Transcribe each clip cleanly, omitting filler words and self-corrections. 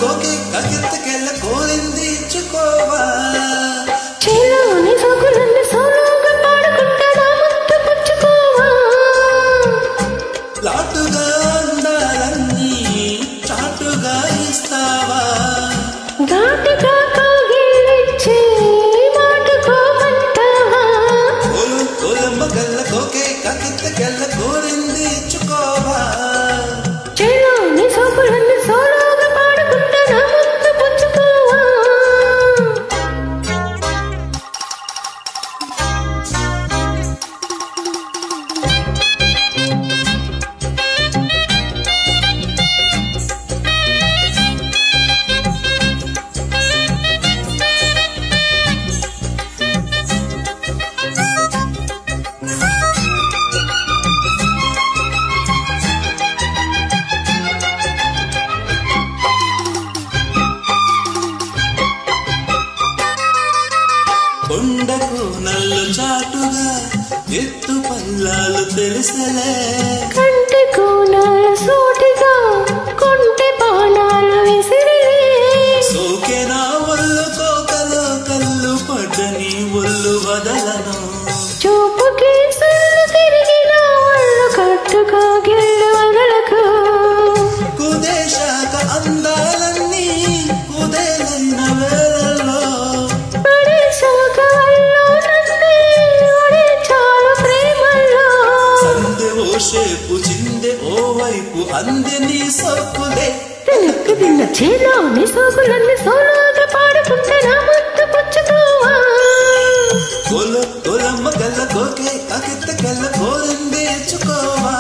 కోకే కకెత్తకెళ్ళ కోరింది ఇచ్చుకోవా చేలోని సోకులన్నీ సోలోగా పాడుకుంటా నా ముద్దు పుచ్చుకోవా లాటుగా అందాలన్నీ చాటుగా ఇస్తావా ఘాటుగా కౌగిలించి మాటుకోమంటావా కోలమ్మ గల్ల కోకే కకెత్తకెళ్ళ కోరింది ఇచ్చుకోవా చేలోని సోకులన్నీ సోలోగా పాడుకుంటా నా ముద్దు పుచ్చుకోవా కొండకు నల్లు చాటుగా ఎత్తు పల్లాలు తెలుసలే కంటి కోనాల సూటిగా కొంటె బాణాలు విసిరి సోకే నా ఒళ్ళు కోకలో కళ్ళు పడ్డని ఒళ్ళు వదలను చూపుకి సల్లు తిరిగిన ఒళ్ళు కట్టుగా గిళ్ళు వదలకు కుదేశాక అందాలన్నీ కుదేలైన వేళల్లో పడేశాక వల్లో నన్నే ఒడిచాలు ప్రేమల్లో సందె ఓ షేపు చిందె ఓ వైపు అంది నీ సొక్కులే తినక్కు తిన్న చేలోని సోకులన్నీ సోలోగా పాడుకుంటే నా ముద్దు పుచ్చుకోవా కొలమ్మ గల్ల కోకే కకెత్తకెళ్ళ కోరింది ఇచ్చుకోవా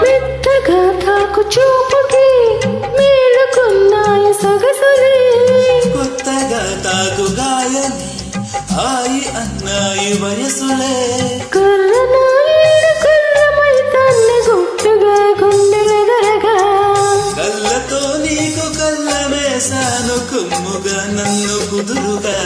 మెత్తగా తాకు చూపుకి మేలుకున్నాయి సొగసులే కొత్తగా తాగు గాయని హాయి అన్నాయి వయసులే కుర్రనాయుడు కుర్రమై తన్ని గుట్టుగా గుండెలెదరగా కళ్ళతో నీకు కళ్ళమేశాను కొమ్ముగా నన్ను కుదురుగా